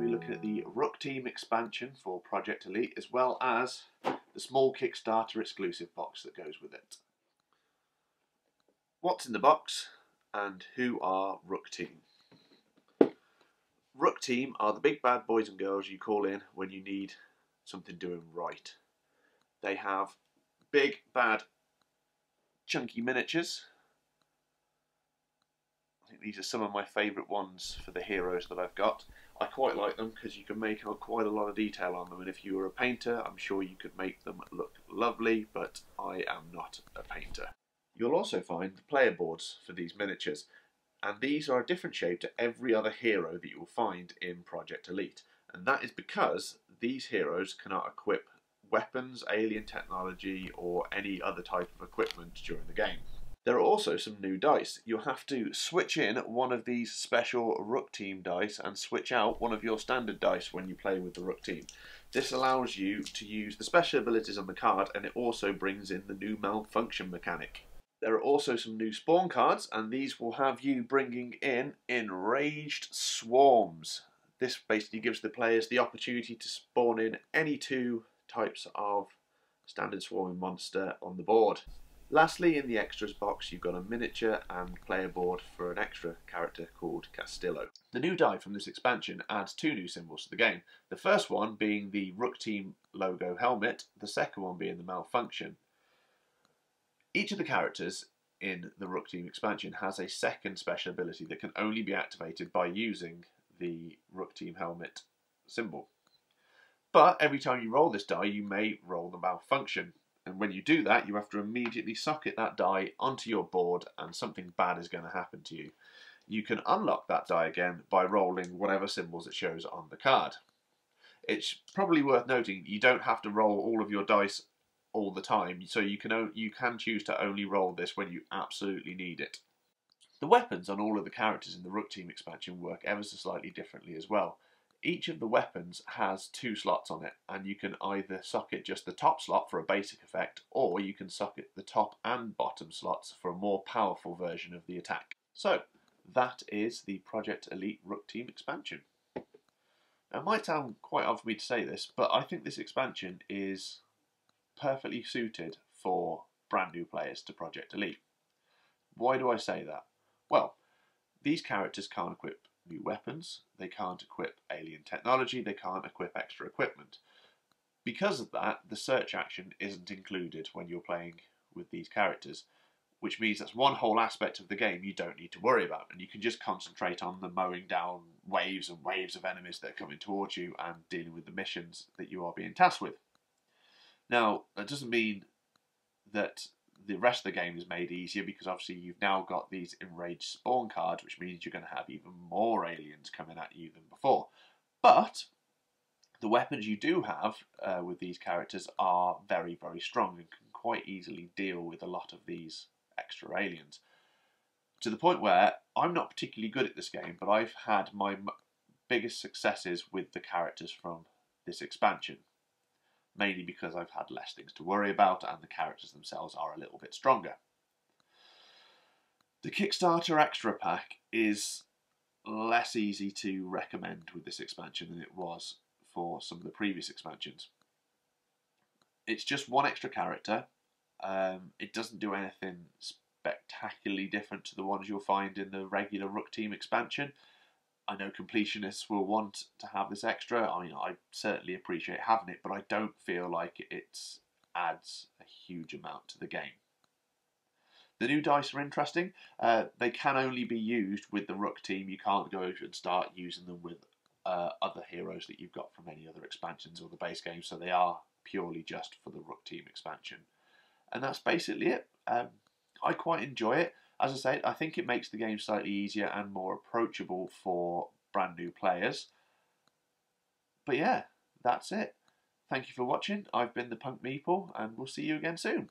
be looking at the Rook Team expansion for Project Elite, as well as the small Kickstarter exclusive box that goes with it. What's in the box, and who are Rook Team? Rook Team are the big bad boys and girls you call in when you need something doing right. They have big, bad, chunky miniatures. I think these are some of my favourite ones for the heroes that I've got. I quite like them because you can make quite a lot of detail on them, and if you were a painter, I'm sure you could make them look lovely, but I am not a painter. You'll also find the player boards for these miniatures, and these are a different shape to every other hero that you will find in Project Elite, and that is because these heroes cannot equip weapons, alien technology, or any other type of equipment during the game. There are also some new dice. You'll have to switch in one of these special Rook Team dice and switch out one of your standard dice when you play with the Rook Team. This allows you to use the special abilities on the card, and it also brings in the new malfunction mechanic. There are also some new spawn cards, and these will have you bringing in enraged swarms. This basically gives the players the opportunity to spawn in any two types of standard swarming monster on the board. Lastly, in the extras box, you've got a miniature and player board for an extra character called Castillo. The new die from this expansion adds two new symbols to the game. The first one being the Rook Team logo helmet, the second one being the malfunction. Each of the characters in the Rook Team expansion has a second special ability that can only be activated by using the Rook Team helmet symbol. But every time you roll this die, you may roll the malfunction. And when you do that, you have to immediately socket that die onto your board, and something bad is going to happen to you. You can unlock that die again by rolling whatever symbols it shows on the card. It's probably worth noting you don't have to roll all of your dice all the time, so you can choose to only roll this when you absolutely need it. The weapons on all of the characters in the Rook Team expansion work ever so slightly differently as well. Each of the weapons has two slots on it, and you can either socket just the top slot for a basic effect, or you can socket the top and bottom slots for a more powerful version of the attack. So, that is the Project Elite Rook Team expansion. Now, it might sound quite odd for me to say this, but I think this expansion is perfectly suited for brand new players to Project Elite. Why do I say that? Well, these characters can't equip new weapons, they can't equip alien technology, they can't equip extra equipment. Because of that, the search action isn't included when you're playing with these characters, which means that's one whole aspect of the game you don't need to worry about, and you can just concentrate on the mowing down waves and waves of enemies that are coming towards you and dealing with the missions that you are being tasked with. Now, that doesn't mean that the rest of the game is made easier, because obviously you've now got these enraged spawn cards, which means you're going to have even more aliens coming at you than before. But the weapons you do have with these characters are very, very strong and can quite easily deal with a lot of these extra aliens. To the point where I'm not particularly good at this game, but I've had my biggest successes with the characters from this expansion. Mainly because I've had less things to worry about and the characters themselves are a little bit stronger. The Kickstarter Extra Pack is less easy to recommend with this expansion than it was for some of the previous expansions. It's just one extra character. It doesn't do anything spectacularly different to the ones you'll find in the regular Rook Team expansion. I know completionists will want to have this extra. I mean, I certainly appreciate having it, but I don't feel like it adds a huge amount to the game. The new dice are interesting. They can only be used with the Rook Team. You can't go and start using them with other heroes that you've got from any other expansions or the base game, so they are purely just for the Rook Team expansion. And that's basically it. I quite enjoy it. As I say, I think it makes the game slightly easier and more approachable for brand new players. But yeah, that's it. Thank you for watching. I've been the Punk Meeple, and we'll see you again soon.